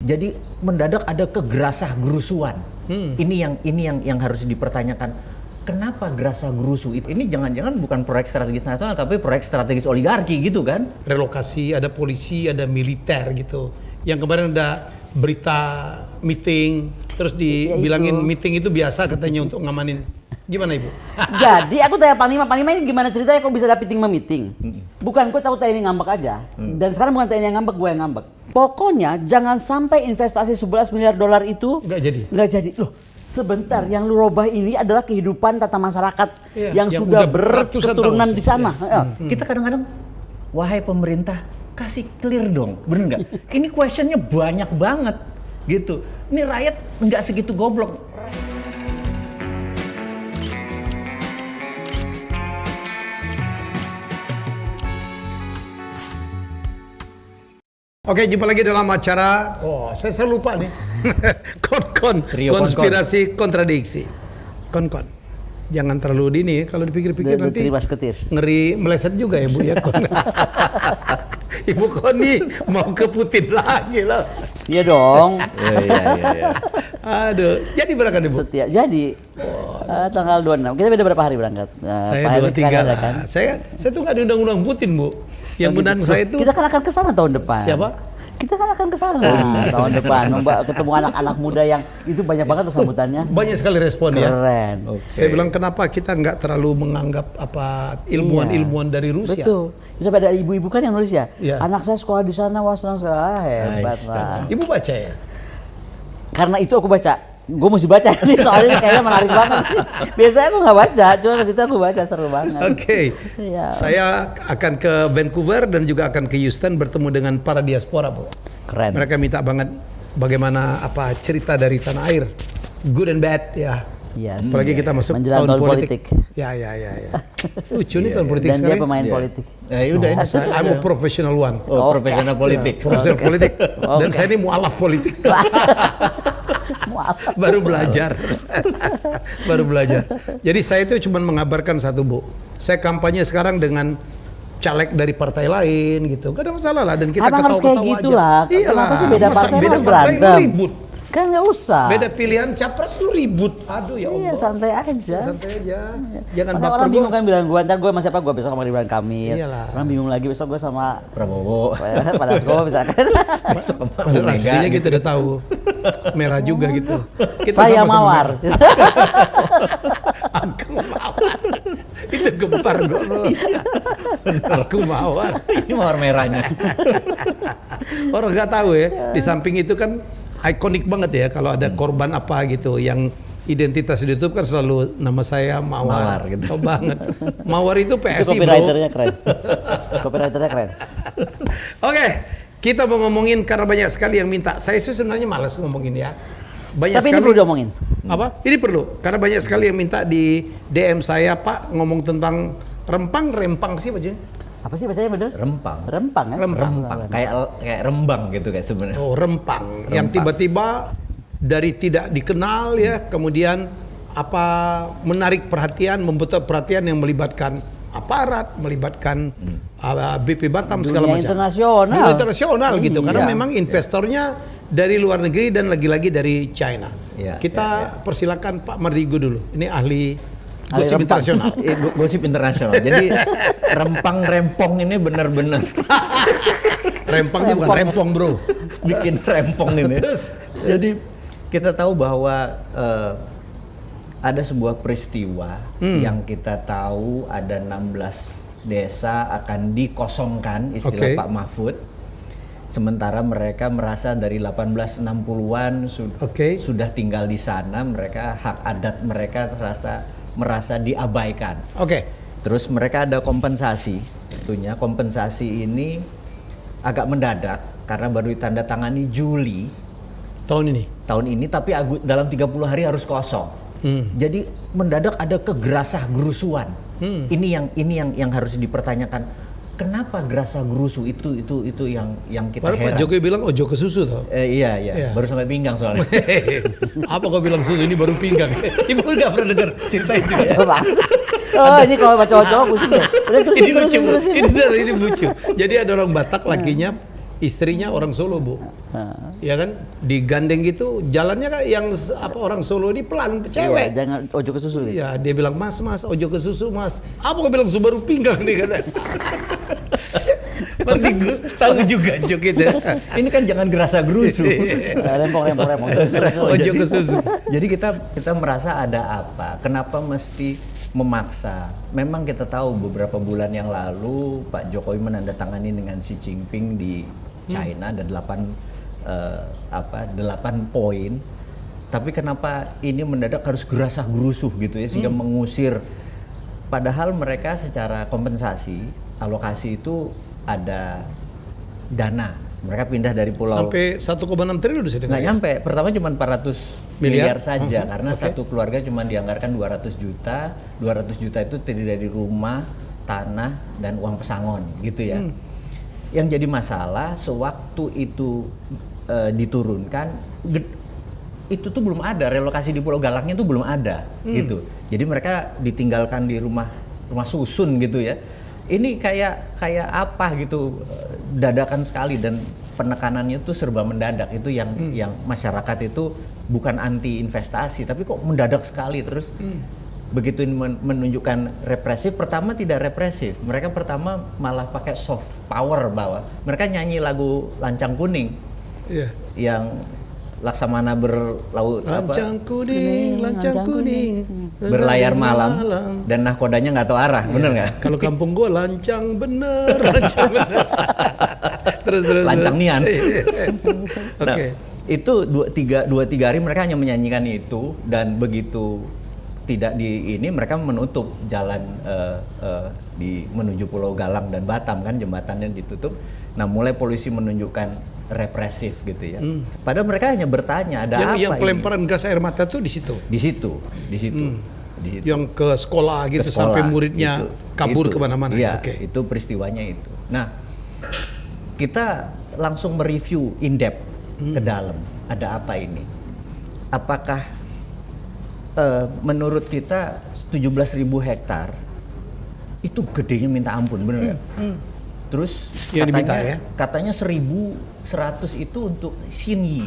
Jadi mendadak ada kegerasah gerusuan. Ini yang harus dipertanyakan. Kenapa gerasa gerusu itu? Ini jangan-jangan bukan proyek strategis nasional tapi proyek strategis oligarki gitu kan? Relokasi, ada polisi, ada militer gitu. Yang kemarin ada berita meeting, terus dibilangin meeting itu biasa katanya untuk ngamanin. Gimana Ibu? Jadi aku tanya Panglima ini gimana ceritanya kok bisa dapet meeting? Bukan gue tahu TNI ngambek aja. Dan sekarang bukan TNI yang ngambek, gue yang ngambek. Pokoknya jangan sampai investasi 11 miliar dolar itu nggak jadi. Loh, sebentar, yang lu robah ini adalah kehidupan tata masyarakat yang sudah berketurunan di sana. Kita kadang-kadang, wahai pemerintah, kasih clear dong, bener nggak? Ini questionnya banyak banget, gitu. Ini rakyat nggak segitu goblok. Oke, jumpa lagi dalam acara. Saya selalu lupa nih. Konspirasi kontradiksi. Jangan terlalu dini, kalau dipikir-pikir nanti ngeri meleset juga ya Bu ya. Ibu Koni mau ke Putin lagi loh. Iya dong. Iya. Aduh, jadi berangkat Ibu? Jadi tanggal 26. Kita beda berapa hari berangkat? Saya 23 lah. Kan? Saya tuh nggak diundang-undang Putin Bu. Yang menang saya itu. Kita kan akan ke sana tahun depan. Siapa? Kita kan akan ke sana tahun depan, ketemu anak-anak muda yang itu banyak banget tuh sambutannya. Banyak sekali respon ya. Keren. Okay. Saya bilang kenapa kita nggak terlalu menganggap apa ilmuwan dari Rusia. Betul. Sampai ada ibu-ibu kan yang nulis ya. Iya. Anak saya sekolah di sana, senang sekali. Hebat lah. Ibu baca ya? Karena itu aku baca. Gue mesti baca nih soalnya ini kayaknya menarik banget. Biasanya aku nggak baca, cuma pas itu aku baca, seru banget. Oke. Iya. Saya akan ke Vancouver dan juga akan ke Houston bertemu dengan para diaspora, Bu. Keren. Mereka minta banget bagaimana cerita dari tanah air, good and bad ya. Yes. Apalagi kita masuk menjelang tahun politik. Ya. Lucu nih tahun politik dan sekarang. Dan dia pemain politik. Ya udah ini. I'm a professional one. Profesional politik. Profesional politik. Dan saya ini mualaf politik. Baru belajar. Jadi saya itu cuma mengabarkan satu Bu. Saya kampanye sekarang dengan caleg dari partai lain gitu. Gak ada masalah lah dan kita ketawa-ketawa harus kayak gitu lah. Iyalah. Kenapa sih beda partai harus berantem? Ribut. Kan nggak usah. Beda pilihan capres lu ribut. Aduh ya Allah. Iya, santai aja. Jangan baper. Orang bingung kan bilang gue, ntar gue sama siapa, gue besok sama Ridwan Kamil. Iyalah. Orang bingung lagi besok gue sama Prabowo. Pada sekolah misalkan. Padahal aslinya kita udah tahu. Merah juga gitu. Kita saya Mawar. Aku Mawar. Itu gempar gue. Aku Mawar. Ini mawar merahnya. Orang nggak tahu ya. Di samping itu kan ikonik banget ya kalau ada korban apa gitu yang identitas di YouTube kan selalu nama saya Mawar gitu. Oh banget. Mawar itu PSI itu copywriternya keren. Copywriternya keren. Oke, kita mau ngomongin karena banyak sekali yang minta. Saya sih sebenarnya malas ngomongin ya. Banyak Tapi sekali, ini perlu diomongin. Apa? Ini perlu karena banyak sekali yang minta di DM saya Pak ngomong tentang rempang sih Pak Jun. Apa sih bahasanya bener? Rempang. Rempang kan? Rempang. Kayak rembang gitu kayak sebenarnya. Oh, rempang. Yang tiba-tiba dari tidak dikenal ya, kemudian menarik perhatian, membuat perhatian yang melibatkan aparat, melibatkan BP Batam segala macam. Dunia internasional gitu. Karena memang investornya dari luar negeri dan lagi-lagi dari China. Kita persilakan Pak Mardigu dulu. Ini ahli gosip internasional. Gosip internasional. Jadi rempang-rempong ini benar-benar. Rempang bukan rempong bro. Bikin rempong ini. Terus, jadi kita tahu bahwa ada sebuah peristiwa yang kita tahu ada 16 desa akan dikosongkan istilah Pak Mahfud. Sementara mereka merasa dari 1860-an sudah tinggal di sana, mereka hak adat mereka merasa diabaikan. Terus mereka ada kompensasi. Tentunya kompensasi ini agak mendadak karena baru ditandatangani Juli tahun ini tapi dalam 30 hari harus kosong. Jadi mendadak ada kegerasah gerusuan. Ini yang harus dipertanyakan. Kenapa gerasa gerusu itu yang kita heran. Pak Jokowi bilang ojo ke susu toh. Iya. Baru sampai pinggang soalnya. Apa kau bilang susu ini baru pinggang? Ibu nggak pernah dengar cerita itu. Coba. Ini kalau baca cowok pusing ya. Ini lucu. Ini lucu. Jadi ada orang Batak lakinya istrinya orang Solo, Bu. Ya kan? Digandeng gitu, jalannya kan yang orang Solo ini pelan, cewek. Iya, jangan ojo ke susu. Ya, dia bilang, "Mas, ojo ke susu, Mas." Apa kau bilang Subaru pinggang nih kata. Berarti gue tahu juga Jok itu. Ini kan jangan gerasa gerusu. Rempong. Ojo ke susu. Jadi kita merasa ada apa? Kenapa mesti memaksa? Memang kita tahu beberapa bulan yang lalu Pak Jokowi menandatangani dengan Xi Jinping di China ada 8 poin. Tapi kenapa ini mendadak harus gerasa gerusuh gitu ya sehingga mengusir? Padahal mereka secara kompensasi alokasi itu ada dana. Mereka pindah dari pulau Sampai 1,6 triliun sudah dengar. nggak nyampe. Pertama cuma 400 miliar saja karena Oke. satu keluarga cuma dianggarkan 200 juta. 200 juta itu terdiri dari rumah, tanah dan uang pesangon gitu ya. Yang jadi masalah sewaktu itu diturunkan itu tuh belum ada, relokasi di Pulau Galangnya tuh belum ada gitu. Jadi mereka ditinggalkan di rumah susun gitu ya. Ini kayak apa gitu, dadakan sekali dan penekanannya tuh serba mendadak. Itu yang masyarakat itu bukan anti investasi tapi kok mendadak sekali terus. Begitu ini menunjukkan represif, pertama tidak represif. Mereka pertama malah pakai soft power bahwa mereka nyanyi lagu Lancang Kuning. Iya. Yang Laksamana berlaut Lancang kuning, berlayar malam dan nahkodanya nggak tahu arah, bener nggak? Kalau kampung gua lancang bener. terus. Lancang nian. Nah, Oke. itu 2-3 hari mereka hanya menyanyikan itu dan begitu tidak di ini mereka menutup jalan menuju Pulau Galang dan Batam kan jembatannya ditutup. Nah mulai polisi menunjukkan represif gitu ya. Padahal mereka hanya bertanya ada apa Yang ini? pelemparan gas air mata tuh di situ. Di situ. Yang ke sekolah gitu Ke sekolah, sampai muridnya kabur kemana-mana. Iya, Oke. itu peristiwanya itu. Nah, kita langsung mereview in depth ke dalam. Ada apa ini? Apakah menurut kita 17.000 hektar itu gedenya minta ampun, bener nggak? Terus Yang diminta, ya? katanya 1.100 itu untuk Xinyi.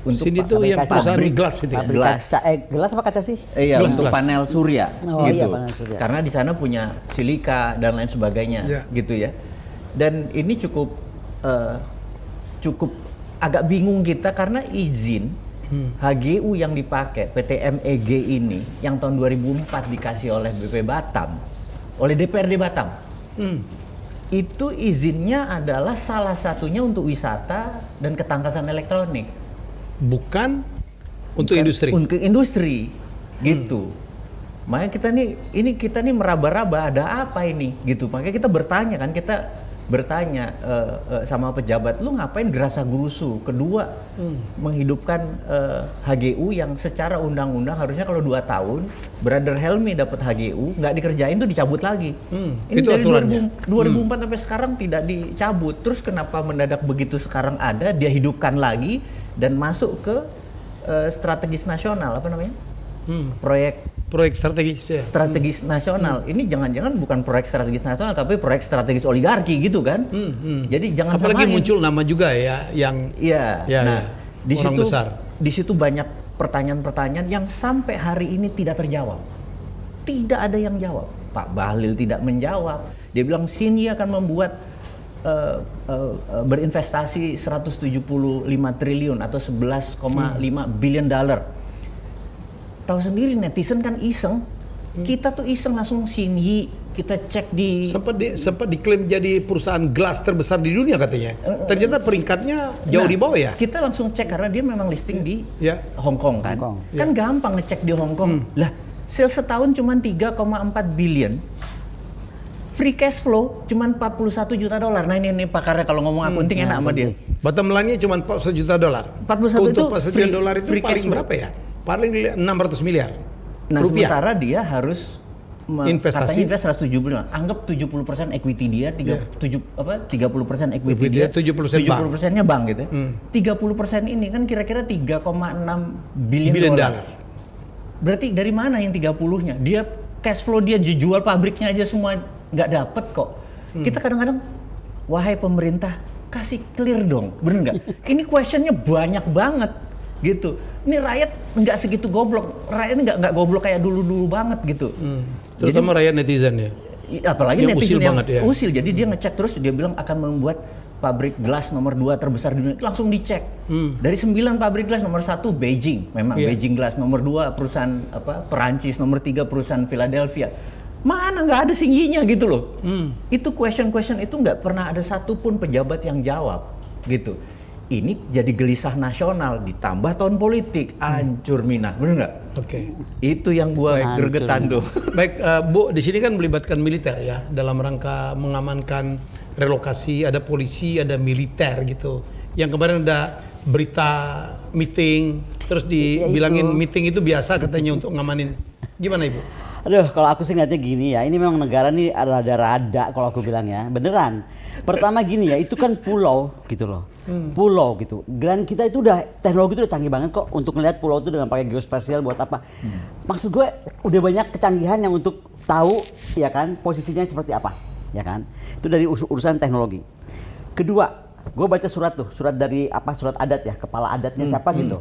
Sini tuh yang perusahaan gelas itu ya. Pabrik Gelas. gelas apa kaca sih? Iya, Gelas, untuk gelas. panel surya Oh, gitu. iya, panel surya. Karena di sana punya silika dan lain sebagainya Iya. gitu ya. Dan ini cukup agak bingung kita karena izin HGU yang dipakai PT MEG ini yang tahun 2004 dikasih oleh BP Batam, oleh DPRD Batam. Itu izinnya adalah salah satunya untuk wisata dan ketangkasan elektronik. Bukan untuk industri. Untuk industri, gitu. Makanya kita nih meraba-raba ada apa ini, gitu. Makanya kita bertanya sama pejabat, lu ngapain gerasa gerusu? Kedua, menghidupkan HGU yang secara undang-undang harusnya kalau 2 tahun, Brother Helmi dapat HGU, nggak dikerjain tuh dicabut lagi. Ini itu dari aturannya. 2004 sampai sekarang tidak dicabut. Terus kenapa mendadak begitu sekarang ada, dia hidupkan lagi dan masuk ke strategis nasional, apa namanya? Proyek strategis ya. Strategis nasional. Ini jangan-jangan bukan proyek strategis nasional tapi proyek strategis oligarki gitu kan. Jadi jangan Apalagi samain. muncul nama juga ya yang Iya. Ya, Nah, ya. di Orang situ besar. di situ banyak pertanyaan-pertanyaan yang sampai hari ini tidak terjawab. Tidak ada yang jawab. Pak Bahlil tidak menjawab. Dia bilang Xinyi akan membuat berinvestasi 175 triliun atau 11,5 billion dollar. Tahu sendiri netizen kan iseng. Kita tuh iseng langsung Xinyi, kita cek di sempat diklaim jadi perusahaan gelas terbesar di dunia katanya. Ternyata peringkatnya jauh di bawah ya. Kita langsung cek karena dia memang listing di Ya. Hong Kong kan. Hong Kong. Kan gampang ngecek di Hong Kong. Lah, sales setahun cuma 3,4 billion. Free cash flow cuma 41 juta dolar. Nah ini pakarnya kalau ngomong akunting enak sama dia. Bottom line-nya cuma 41 juta dolar. 41 Untuk itu 41 free- dolar itu free paling cash flow. berapa ya? Paling 600 miliar. Nah, rupiah. sementara dia harus Investasi. katanya invest 175. Anggap 70% equity dia, 30% equity Equity dia, dia 70% bank. 70%-nya bank gitu. 30% ini kan kira-kira 3,6 billion dolar. Berarti dari mana yang 30-nya? Dia cash flow dia dijual pabriknya aja semua nggak dapet kok. Kita kadang-kadang, wahai pemerintah, kasih clear dong, bener nggak? Ini questionnya banyak banget gitu. Ini rakyat nggak segitu goblok, rakyat nggak goblok kayak dulu banget gitu. Terutama rakyat netizen ya. Apalagi yang netizen usil yang banget, ya. usil, jadi dia ngecek terus, dia bilang akan membuat pabrik gelas nomor 2 terbesar di dunia, langsung dicek. Dari 9 pabrik gelas, nomor 1 Beijing, memang Beijing Glass, nomor 2 perusahaan Perancis, nomor 3 perusahaan Philadelphia. Mana nggak ada singginya gitu loh. Itu question itu nggak pernah ada satupun pejabat yang jawab gitu. Ini jadi gelisah nasional, ditambah tahun politik, hancur Minah, bener nggak? Oke. Itu yang gua gregetan tuh. Baik, Bu, di sini kan melibatkan militer ya dalam rangka mengamankan relokasi, ada polisi, ada militer gitu. Yang kemarin ada berita meeting, terus dibilangin meeting itu biasa katanya untuk ngamanin. Gimana Ibu? Aduh, kalau aku sih ngeliatnya gini ya, ini memang negara nih rada-rada kalau aku bilang ya, beneran. Pertama gini ya, itu kan pulau gitu loh, pulau gitu. Dan kita itu udah, teknologi itu udah canggih banget kok untuk ngeliat pulau itu dengan pakai geospasial buat apa. Maksud gue udah banyak kecanggihan yang untuk tahu ya kan, posisinya seperti apa, ya kan. Itu dari urusan teknologi. Kedua, gue baca surat dari surat adat ya, kepala adatnya siapa gitu.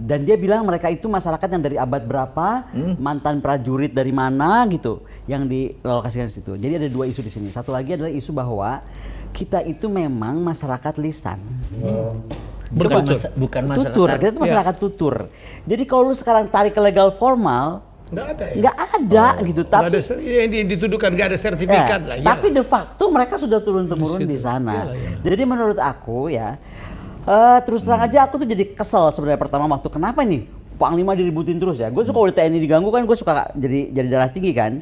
Dan dia bilang mereka itu masyarakat yang dari abad berapa, mantan prajurit dari mana gitu, yang direlokasikan di situ. Jadi ada 2 isu di sini. Satu lagi adalah isu bahwa kita itu memang masyarakat lisan. Bukan masyarakat tutur, kita itu masyarakat tutur. Jadi kalau lu sekarang tarik ke legal formal, nggak ada gitu. Tapi yang dituduhkan nggak ada sertifikat lah. Tapi de facto mereka sudah turun-temurun di sana. Jadi menurut aku ya, terus terang aja aku tuh jadi kesel sebenarnya pertama waktu kenapa nih Panglima diributin terus ya. Gue suka kalau TNI diganggu kan gue suka jadi darah tinggi kan.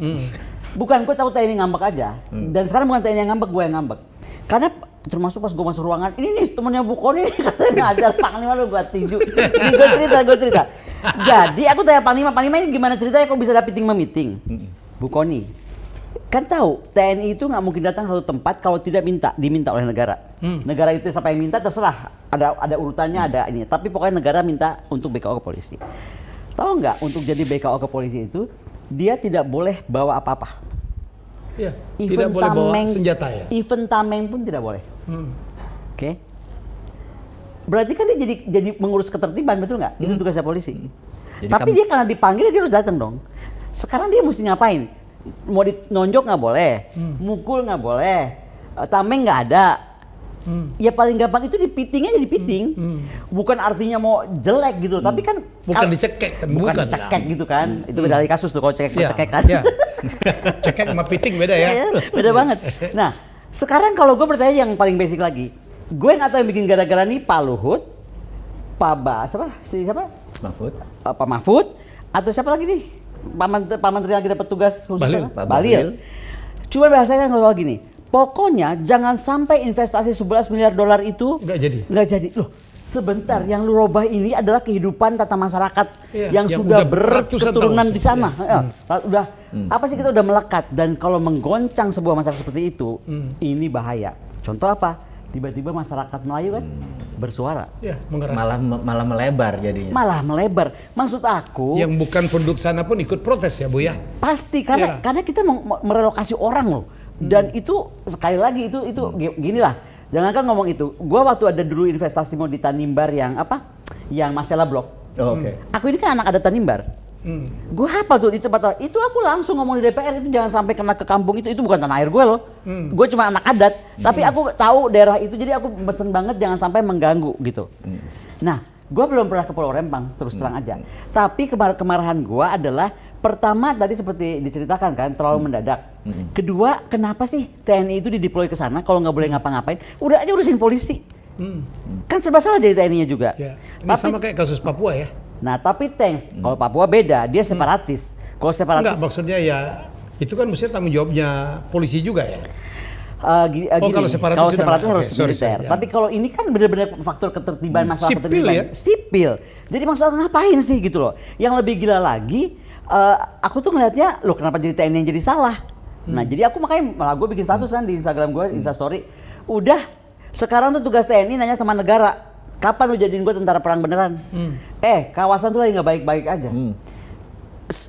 Bukan gue tahu TNI ngambek aja. Dan sekarang bukan TNI yang ngambek, gue yang ngambek. Karena termasuk pas gue masuk ruangan, ini nih temennya Bu Koni katanya ngajar Panglima lu buat tinju. Ini gue cerita. Jadi aku tanya Panglima ini gimana ceritanya kok bisa ada meeting? Bu Koni, kan tahu TNI itu nggak mungkin datang satu tempat kalau tidak diminta oleh negara. Negara itu siapa yang minta terserah, ada urutannya, ada ini. Tapi pokoknya negara minta untuk BKO ke polisi. Tahu nggak, untuk jadi BKO ke polisi itu dia tidak boleh bawa apa-apa. Ya, tidak boleh bawa senjata ya. Even tameng pun tidak boleh. Oke. Berarti kan dia jadi mengurus ketertiban, betul nggak? Itu tugasnya polisi. Tapi dia karena dipanggil dia harus datang dong. Sekarang dia mesti ngapain? Mau dinonjok nggak boleh, mukul nggak boleh, tameng nggak ada. Ya paling gampang itu dipiting aja, bukan artinya mau jelek gitu, tapi kan bukan dicekek kan, bukan dicekek gitu kan. Itu beda dari kasus tuh kalau cekek kan. Cekek sama piting beda ya. Beda banget. Nah, sekarang kalau gue bertanya yang paling basic lagi, gue nggak tahu yang bikin gara-gara nih Pak Luhut, siapa? Pak Mahfud, atau siapa lagi nih? Pak Menteri lagi dapat tugas khusus Bahlil. Cuma bahasanya kan kalau gini, pokoknya jangan sampai investasi 11 miliar dolar itu nggak jadi. Loh, sebentar, yang lu robah ini adalah kehidupan tata masyarakat yang sudah berketurunan di sana. Udah apa sih, kita udah melekat, dan kalau menggoncang sebuah masyarakat seperti itu, ini bahaya. Contoh apa? Tiba-tiba masyarakat Melayu kan bersuara. Ya, mengeras. Malah melebar jadinya. Malah melebar. Maksud aku, yang bukan penduduk sana pun ikut protes ya, Bu ya. Pasti karena kita mau merelokasi orang loh. Dan itu sekali lagi itu gini lah. Jangankan ngomong itu. Gua waktu ada dulu investasi mau di Tanimbar yang yang Masela Blok. Oke. Aku ini kan anak adat Tanimbar. Gue hafal tuh itu aku langsung ngomong di DPR, itu jangan sampai kena ke kampung itu bukan tanah air gue loh. Gue cuma anak adat, tapi aku tahu daerah itu, jadi aku pesen banget jangan sampai mengganggu gitu. Nah, gue belum pernah ke Pulau Rempang, terus terang aja. Tapi kemarahan gue adalah pertama tadi seperti diceritakan kan, terlalu mendadak. Kedua, kenapa sih TNI itu dideploy ke sana kalau nggak boleh ngapa-ngapain? Udah aja urusin polisi. Kan serba salah jadi TNI-nya juga. Ya. Ini sama kayak kasus Papua ya. Nah, tapi kalau Papua beda, dia separatis. Kalau separatis, enggak, maksudnya ya itu kan mestinya tanggung jawabnya polisi juga ya. Kalau separatis harus militer. Ya. Tapi kalau ini kan benar-benar faktor ketertiban, masalah sipil ketertiban ya? Sipil. Jadi maksudnya ngapain sih gitu loh. Yang lebih gila lagi, aku tuh ngelihatnya, loh kenapa jadi TNI yang jadi salah. Nah, jadi aku makanya malah gue bikin status kan di Instagram gue, Instastory. Udah, sekarang tuh tugas TNI nanya sama negara, kapan lu jadiin gue tentara perang beneran? Kawasan tuh lagi nggak baik-baik aja.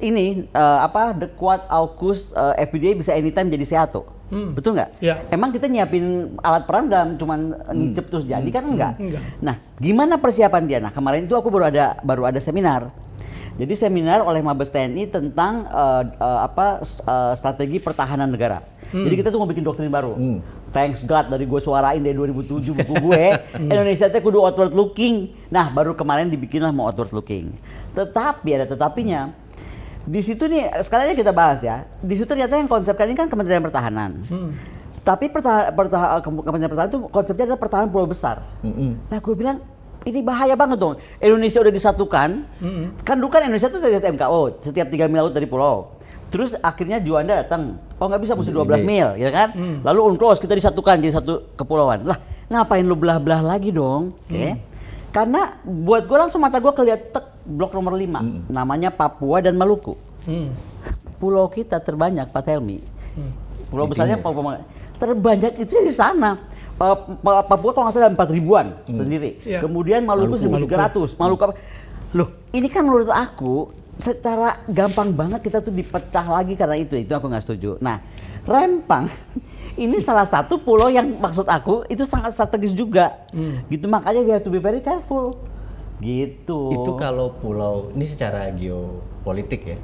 Ini The Quad AUKUS FPDA bisa anytime jadi SEATO. Betul nggak? Ya. Emang kita nyiapin alat perang dan cuman ngicep terus jadi kan enggak? Enggak. Nah, gimana persiapan dia? Nah, kemarin itu aku baru ada seminar. Jadi seminar oleh Mabes TNI tentang strategi pertahanan negara. Jadi kita tuh mau bikin doktrin baru. Thanks God dari gue suarain dari 2007 buku gue, Indonesia teh kudu outward looking. Nah, baru kemarin dibikinlah mau outward looking. Tetapi ada tetapinya. Di situ nih sekali aja kita bahas ya. Di situ ternyata yang konsepkan ini kan Kementerian Pertahanan. Tapi Kementerian Pertahanan itu konsepnya adalah pertahanan pulau besar. Nah, gue bilang ini bahaya banget dong. Indonesia udah disatukan. Kan dulu kan Indonesia itu dari MKO, setiap 3 mil laut dari pulau. Terus akhirnya Juanda datang. Oh nggak bisa mesti 12 mil, ya kan? Lalu UNCLOS kita disatukan jadi satu kepulauan. Lah, ngapain lu belah-belah lagi dong? Oke. Karena buat gue langsung mata gue kelihat blok nomor 5. Namanya Papua dan Maluku. Pulau kita terbanyak, Pak Helmi. Pulau besarnya Papua. Terbanyak itu di sana. Papua kalau nggak salah 4 ribuan sendiri. Ya. Kemudian Maluku 1.300. Maluku apa? Loh, ini kan menurut aku secara gampang banget kita tuh dipecah lagi karena itu aku nggak setuju. Nah, Rempang ini salah satu pulau yang maksud aku itu sangat strategis juga. Gitu makanya we have to be very careful. Gitu. Itu kalau pulau ini secara geopolitik ya.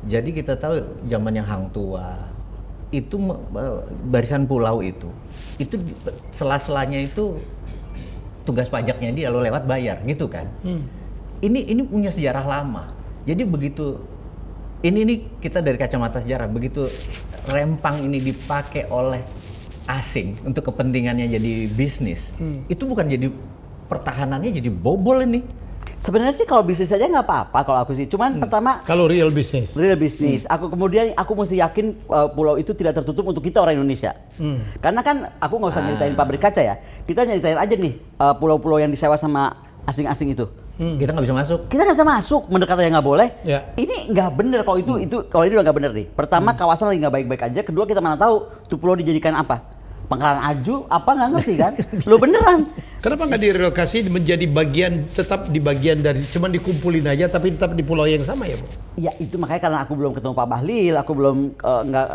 Jadi kita tahu zaman yang Hang Tuah itu barisan pulau itu sela-selanya itu tugas pajaknya dia lo lewat bayar gitu kan. Ini punya sejarah lama. Jadi begitu ini kita dari kacamata sejarah, begitu Rempang ini dipakai oleh asing untuk kepentingannya jadi bisnis, itu bukan jadi pertahanannya jadi bobol ini. Sebenarnya sih kalau bisnis aja nggak apa-apa kalau aku sih. Cuman pertama Kalau real business. Aku mesti yakin pulau itu tidak tertutup untuk kita orang Indonesia. Karena kan aku nggak usah nyeritain pabrik kaca ya. Kita nyeritain aja nih pulau-pulau yang disewa sama asing-asing itu. Kita nggak bisa masuk. Kita nggak bisa masuk, mendekat aja nggak boleh. Ya. Ini nggak bener kalau itu kalau ini udah nggak bener nih. Pertama kawasan lagi nggak baik-baik aja. Kedua kita mana tahu tuh pulau dijadikan apa? Pangkalan aju apa nggak ngerti kan? Lo beneran. Kenapa nggak direlokasi menjadi tetap di bagian dari, cuman dikumpulin aja tapi tetap di pulau yang sama ya, Bu? Ya itu makanya karena aku belum ketemu Pak Bahlil, aku belum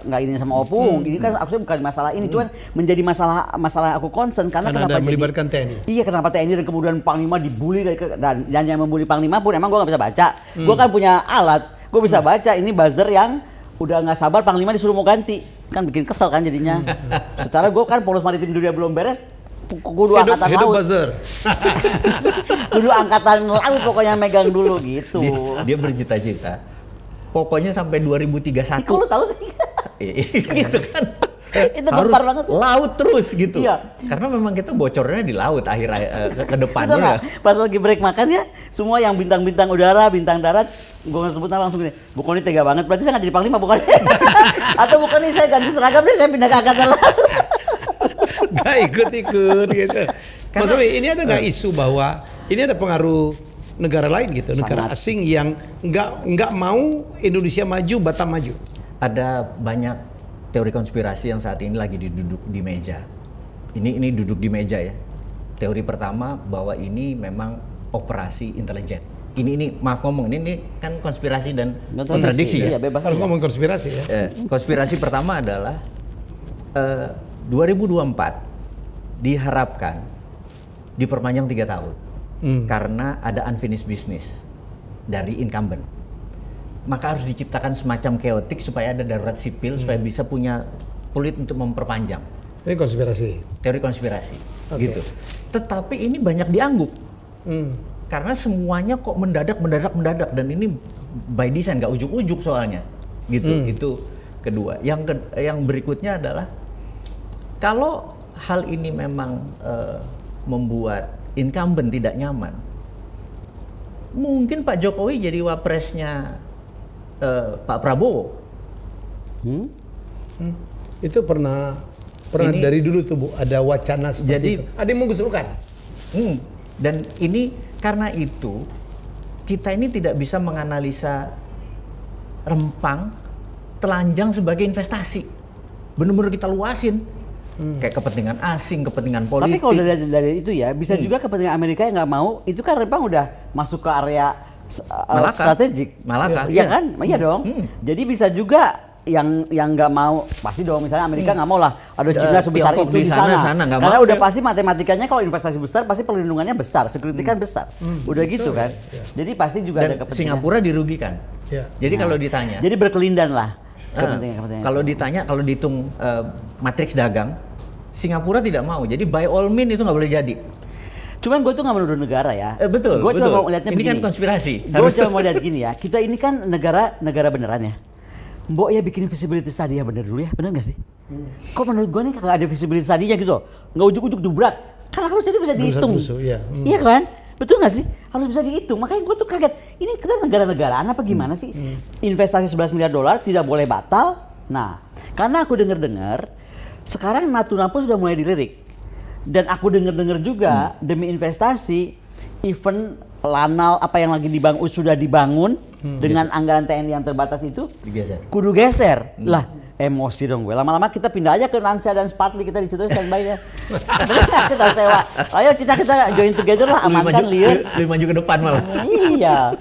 nggak ini sama Opung. Ini kan aku bukan masalah ini, cuman menjadi masalah yang aku concern karena kenapa ada melibatkan TNI. Iya, kenapa TNI dan kemudian Panglima dibully dan yang membuli Panglima pun emang gue nggak bisa baca. Gue kan punya alat, gue bisa baca ini buzzer yang udah nggak sabar Panglima disuruh mau ganti, kan bikin kesel kan jadinya. Secara gue kan poros maritim dunia belum beres. Kudu angkatan laut. Buzzer. Kudu angkatan laut pokoknya megang dulu gitu. Dia bercita-cita. Pokoknya sampai 2031. Kok lu tahu sih? Gitu kan. Itu harus gempar banget. Laut terus gitu. Iya. Karena memang kita bocornya di laut ke depannya ya. Pas lagi break makan ya, semua yang bintang-bintang udara, bintang darat, gue sebut nama langsung gini, bukan ini tega banget, berarti saya nggak jadi panglima bukan? Atau bukan ini saya ganti seragam deh, saya pindah ke angkatan laut. Gak ikut-ikut gitu. Mas Roy, ini ada nggak isu bahwa ini ada pengaruh negara lain gitu, negara asing yang nggak mau Indonesia maju, Batam maju? Ada banyak teori konspirasi yang saat ini lagi duduk di meja. Ini duduk di meja ya. Teori pertama bahwa ini memang operasi intelijen. Ini maaf ngomong, ini kan konspirasi dan kontradiksi ya. Iya, bebas. Kalau ngomong konspirasi ya. Konspirasi pertama adalah 2024 diharapkan diperpanjang 3 tahun karena ada unfinished business dari incumbent. Maka harus diciptakan semacam chaotic supaya ada darurat sipil supaya bisa punya peluit untuk memperpanjang. Ini konspirasi. Teori konspirasi, gitu. Tetapi ini banyak diangguk karena semuanya kok mendadak dan ini by design, nggak ujuk-ujuk soalnya, gitu. Itu kedua. Yang berikutnya adalah kalau hal ini memang membuat incumbent tidak nyaman, mungkin Pak Jokowi jadi wapresnya Pak Prabowo. Itu pernah ini, dari dulu tuh Bu, ada wacana seperti jadi, itu. Ada yang mengusulkan. Dan ini karena itu kita ini tidak bisa menganalisa Rempang telanjang sebagai investasi. Benar-benar kita luasin. Kayak kepentingan asing, kepentingan politik. Tapi kalau dari itu ya, bisa juga kepentingan Amerika yang nggak mau, itu kan Rempang udah masuk ke area strategik. Malaka. Iya kan? Iya dong. Jadi bisa juga yang nggak mau pasti dong, misalnya Amerika nggak mau lah ada Cina sebesar Tiongkok itu di sana, nggak karena mau udah dia. pasti matematikanya kalau investasi besar pasti perlindungannya besar, security kan besar, udah gitu kan. Jadi pasti juga ada Dan kepentingan. Singapura dirugikan. Ya. Jadi kalau ditanya, Jadi berkelindan lah kepentingan. kalau ditanya, kalau dihitung matriks dagang, Singapura tidak mau. Jadi by all means itu nggak boleh jadi. Cuman gue tuh nggak menuduh negara ya. Betul. Gue cuma mau lihatnya ini begini. kan konspirasi. Gue cuma mau lihat gini ya. Kita ini kan negara beneran ya. Mbok ya bikin feasibility study ya bener dulu ya, bener nggak sih? Kok menurut gue nih kagak ada feasibility study-nya gitu, nggak ujuk-ujuk dubrak. Kan harus jadi bisa dihitung. Iya kan? Betul nggak sih? Harus bisa dihitung. Makanya gue tuh kaget. Ini kita negara-negaraan apa gimana sih? Investasi 11 miliar dolar tidak boleh batal. Nah, karena aku dengar sekarang Natuna pun sudah mulai dilirik. Dan aku dengar juga demi investasi, event Lanal apa yang lagi dibangun sudah dibangun dengan anggaran TNI yang terbatas itu Digeser. kudu geser. Lah, emosi dong gue. Lama-lama kita pindah aja ke Nansia dan Spartli, kita di situ standby ya. Kita sewa. Ayo kita join together lah, amankan Lier. Lebih maju ke depan malah. Iya.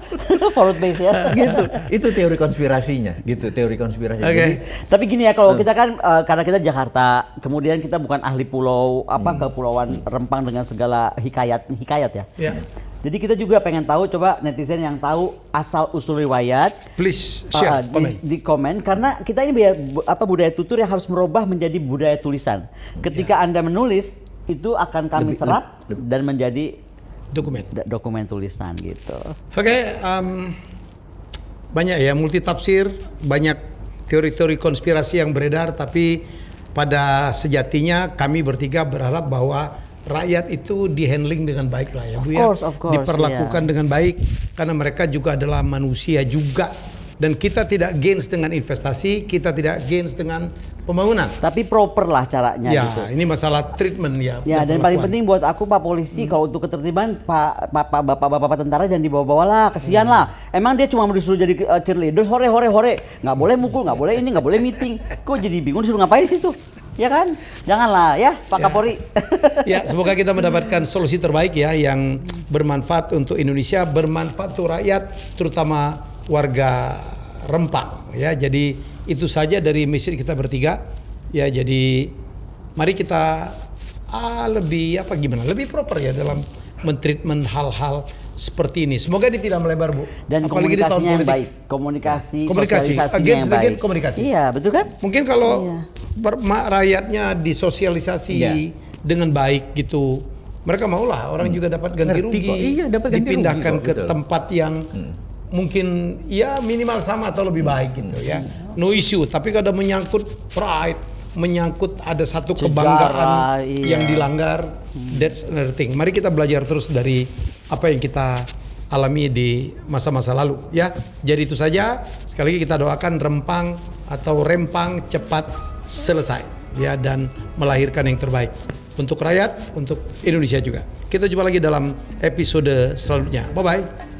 Forward base ya. Gitu. Itu teori konspirasinya, gitu, teori konspirasi. Oke. Tapi gini ya, kalau kita kan karena kita Jakarta, kemudian kita bukan ahli pulau kepulauan Rempang dengan segala hikayat ya. Ya. Jadi kita juga pengen tahu, coba netizen yang tahu asal usul riwayat Please share comment. di komen, karena kita ini budaya tutur yang harus merubah menjadi budaya tulisan. Ketika Anda menulis itu akan kami serap dan menjadi dokumen tulisan gitu. Oke, banyak ya multitafsir, banyak teori-teori konspirasi yang beredar, tapi pada sejatinya kami bertiga berharap bahwa rakyat itu di-handling dengan baik lah ya Bu ya. Of course, diperlakukan dengan baik, karena mereka juga adalah manusia juga. Dan kita tidak gains dengan investasi, kita tidak gains dengan pembangunan. Tapi proper lah caranya Ya, gitu. ini masalah treatment ya. Ya, dan paling penting buat aku Pak Polisi, kalau untuk ketertiban Bapak tentara jangan dibawa-bawa lah, kesian lah. Emang dia cuma disuruh jadi cheerleader hore, nggak boleh mukul, nggak boleh ini, nggak boleh meeting. Kok jadi bingung disuruh ngapain di situ? Ya kan? Janganlah ya Pak Kapolri. Ya, semoga kita mendapatkan solusi terbaik ya yang bermanfaat untuk Indonesia, bermanfaat untuk rakyat, terutama warga Rempang ya. Jadi itu saja dari misi kita bertiga. Ya, jadi mari kita lebih proper ya dalam mentreatment hal-hal seperti ini. Semoga ini tidak melebar, Bu. Dan apalagi di tahun komunikasinya yang politik. baik, komunikasi. Against Sosialisasinya yang baik. komunikasi. Iya, betul kan? Mungkin kalau rakyatnya disosialisasi dengan baik gitu, mereka maulah orang juga dapat ganti Ngerti rugi. kok. Iya, dapat ganti dipindahkan rugi kok, ke betul. tempat yang mungkin ya minimal sama atau lebih baik gitu ya. No issue, tapi kalau menyangkut pride, menyangkut ada satu Sejarah, kebanggaan iya. yang dilanggar, that's another thing. Mari kita belajar terus dari apa yang kita alami di masa-masa lalu ya. Jadi itu saja. Sekali lagi kita doakan Rempang atau Rempang cepat selesai ya, dan melahirkan yang terbaik untuk rakyat, untuk Indonesia juga. Kita jumpa lagi dalam episode selanjutnya. Bye bye.